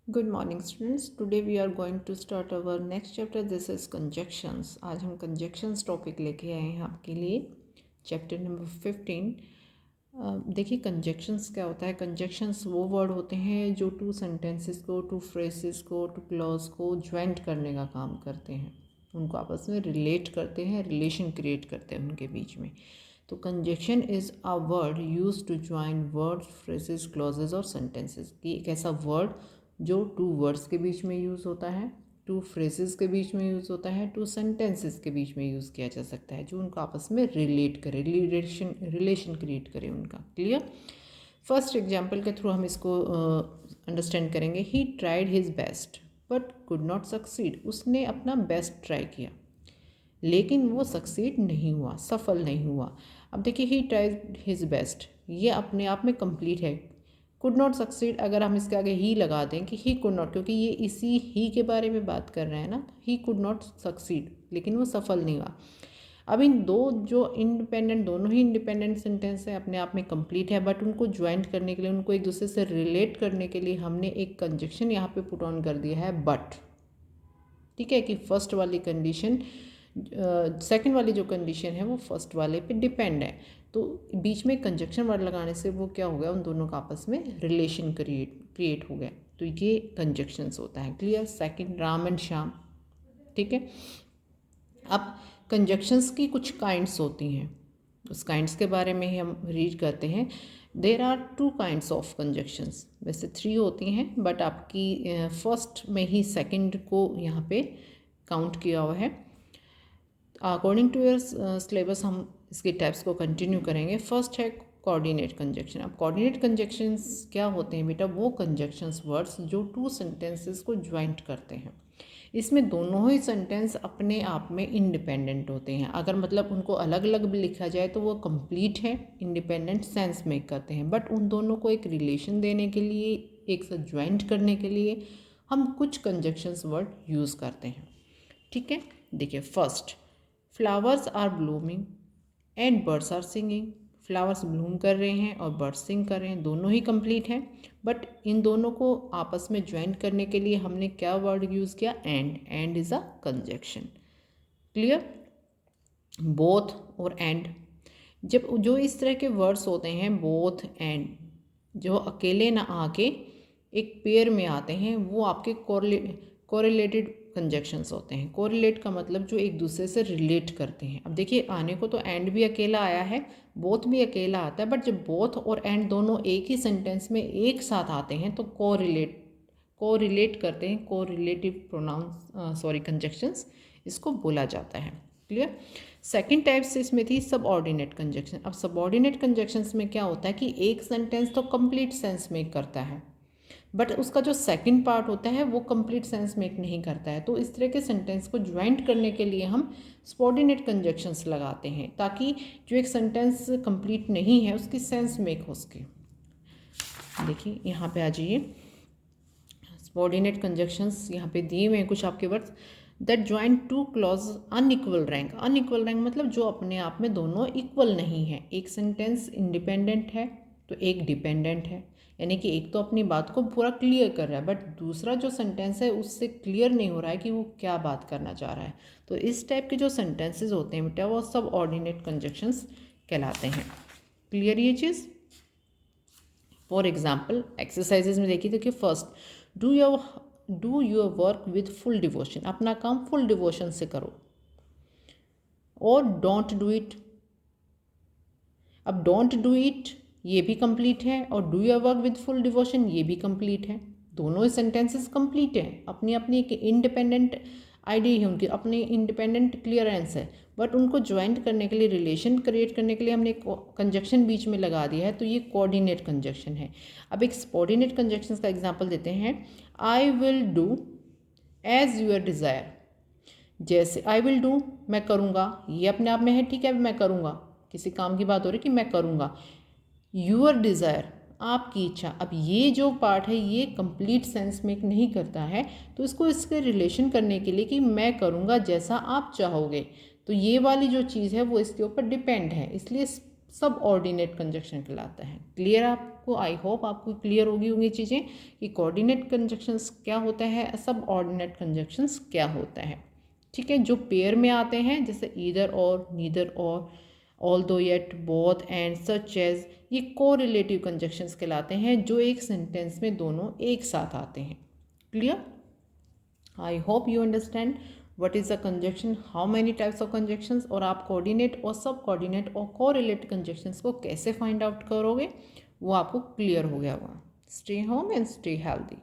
Good morning students. Today we are going to start our next chapter. This is conjunctions. आज हम conjunctions topic लेके आए हैं आपके लिए चैप्टर नंबर 15। देखिए conjunctions क्या होता है। conjunctions वो वर्ड होते हैं जो टू सेंटेंसेस को, टू फ्रेजेस को, टू क्लॉज को ज्वाइंट करने का काम करते हैं, उनको आपस में रिलेट करते हैं, रिलेशन क्रिएट करते हैं उनके बीच में। तो conjunction is a word use to join words, phrases, clauses और सेंटेंसेस। कि एक ऐसा वर्ड जो टू वर्ड्स के बीच में यूज़ होता है, टू फ्रेजेस के बीच में यूज़ होता है, टू सेंटेंसेस के बीच में यूज़ किया जा सकता है, जो उनको आपस में रिलेट करे, रिलेशन क्रिएट करे उनका। क्लियर। फर्स्ट एग्जाम्पल के थ्रू हम इसको अंडरस्टैंड करेंगे। He tried his best but could not succeed. उसने अपना बेस्ट ट्राई किया लेकिन वो सक्सीड नहीं हुआ, सफल नहीं हुआ। अब देखिए ही ट्राइड हिज बेस्ट, ये अपने आप में कंप्लीट है। कुड नॉट सक्सीड, अगर हम इसके आगे ही लगा दें कि ही कुड नॉट, क्योंकि ये इसी ही के बारे में बात कर रहे हैं ना, ही कुड नॉट सक्सीड, लेकिन वो सफल नहीं हुआ। अब इन दो जो इंडिपेंडेंट, दोनों ही इंडिपेंडेंट सेंटेंस है, अपने आप में कंप्लीट है, बट उनको ज्वाइंट करने के लिए, उनको एक दूसरे से रिलेट करने के लिए हमने एक कंजक्शन यहाँ पे पुट ऑन कर दिया है बट। ठीक है, कि फर्स्ट वाली कंडीशन सेकंड वाली जो कंडीशन है वो फर्स्ट वाले पे डिपेंड है, तो बीच में कंजक्शन वर्ड लगाने से वो क्या हो गया, उन दोनों का आपस में रिलेशन क्रिएट हो गया। तो ये कंजक्शंस होता है। Clear. Second, Ram and Shyam. ठीक है। अब कंजक्शंस की कुछ काइंड्स होती हैं, उस काइंड्स के बारे में ही हम रीड करते हैं। There are two kinds of conjunctions, वैसे 3 होती हैं, बट आपकी फर्स्ट में ही सेकंड को यहाँ पे काउंट किया हुआ है। अकॉर्डिंग टू योर सिलेबस हम इसके टाइप्स को कंटिन्यू करेंगे। फर्स्ट है कोऑर्डिनेट कंजक्शन। अब कोऑर्डिनेट कंजक्शंस क्या होते हैं बेटा? वो कंजक्शंस वर्ड्स जो टू सेंटेंसेस को ज्वाइंट करते हैं। इसमें दोनों ही सेंटेंस अपने आप में इंडिपेंडेंट होते हैं। अगर मतलब उनको अलग अलग भी लिखा जाए तो वो कंप्लीट है, इंडिपेंडेंट सेंस मेक करते हैं, बट उन दोनों को एक रिलेशन देने के लिए, एक साथ ज्वाइंट करने के लिए हम कुछ कंजक्शंस वर्ड यूज़ करते हैं। ठीक है। देखिए, first, flowers are blooming and birds are singing. Flowers bloom कर रहे हैं और बर्ड्स सिंग कर रहे हैं, दोनों ही कंप्लीट हैं, बट इन दोनों को आपस में ज्वाइन करने के लिए हमने क्या वर्ड यूज़ किया? And is a conjunction. Clear. Both और एंड, जब जो इस तरह के वर्ड्स होते हैं बोथ एंड, जो अकेले ना आके एक पेयर में आते हैं, वो आपके कोरिलेटेड कंजक्शंस होते हैं। कोरिलेट का मतलब जो एक दूसरे से रिलेट करते हैं। अब देखिए, आने को तो एंड भी अकेला आया है, बोथ भी अकेला आता है, बट जब बोथ और एंड दोनों एक ही सेंटेंस में एक साथ आते हैं तो कोरिलेट करते हैं, कोरिलेटिव प्रोनाउंस कंजक्शंस इसको बोला जाता है। क्लियर। सेकेंड टाइप से इसमें थी सबऑर्डिनेट कंजक्शन। अब सबऑर्डिनेट कंजक्शंस में क्या होता है कि एक सेंटेंस तो कंप्लीट सेंस मेक करता है, बट उसका जो सेकंड पार्ट होता है वो कंप्लीट सेंस मेक नहीं करता है। तो इस तरह के सेंटेंस को ज्वाइंट करने के लिए हम सबऑर्डिनेट कंजक्शंस लगाते हैं, ताकि जो एक सेंटेंस कंप्लीट नहीं है उसकी सेंस मेक हो सके। देखिए यहाँ पे आ जाइए, सबऑर्डिनेट कंजक्शंस यहाँ पे दिए हुए हैं कुछ आपके words. That join two clause unequal rank. Unequal rank मतलब जो अपने आप में दोनों इक्वल नहीं है। एक सेंटेंस इंडिपेंडेंट है तो एक डिपेंडेंट है, यानी कि एक तो अपनी बात को पूरा क्लियर कर रहा है, बट दूसरा जो सेंटेंस है उससे क्लियर नहीं हो रहा है कि वो क्या बात करना चाह रहा है। तो इस टाइप के जो सेंटेंसेस होते हैं बेटा वो सब ऑर्डिनेट कंजक्शंस कहलाते हैं। क्लियर ये चीज़। फॉर एग्जाम्पल एक्सरसाइजेज में देखिए, first, do your work with full devotion. अपना काम फुल डिवोशन से करो। और डोंट डू इट। अब डोंट डू इट ये भी कंप्लीट है, और do your work with full devotion ये भी कंप्लीट है। दोनों ही सेंटेंसेस कंप्लीट हैं, अपनी अपनी एक इंडिपेंडेंट आइडिया है, उनकी अपनी इंडिपेंडेंट क्लियरेंस है, बट उनको ज्वाइंट करने के लिए, रिलेशन क्रिएट करने के लिए हमने एक कंजक्शन बीच में लगा दिया है, तो ये कोऑर्डिनेट कंजक्शन है। अब एक सबऑर्डिनेट कंजक्शन का एग्जांपल देते हैं। I will do as your desire. जैसे आई विल डू मैं करूँगा, ये अपने आप में है, ठीक है, मैं करूँगा, किसी काम की बात हो रही कि मैं करूँगा। यूर डिज़ायर आपकी इच्छा। अब ये जो पार्ट है ये कंप्लीट सेंस मेक नहीं करता है, तो इसको इसके रिलेशन करने के लिए कि मैं करूँगा जैसा आप चाहोगे, तो ये वाली जो चीज़ है वो इसके ऊपर डिपेंड है, इसलिए सब ऑर्डिनेट कंजक्शन कहलाता है। क्लियर आपको? आई होप आपको क्लियर होंगी चीज़ें कि कोऑर्डिनेट कंजक्शंस क्या होता है, सब ऑर्डिनेट कंजक्शंस क्या होता है। ठीक है, जो पेयर में आते हैं जैसे either or, neither or, although yet, both, and, such as, ये कोरिलेटिव कंजक्शंस कहलाते हैं, जो एक सेंटेंस में दोनों एक साथ आते हैं। Clear? I hope you understand what is a conjunction, how many types of conjunctions, और आप कोऑर्डिनेट और सब कोऑर्डिनेट और कोरिलेटेड कंजक्शंस को कैसे फाइंड आउट करोगे वो आपको क्लियर हो गया होगा। Stay home and stay healthy.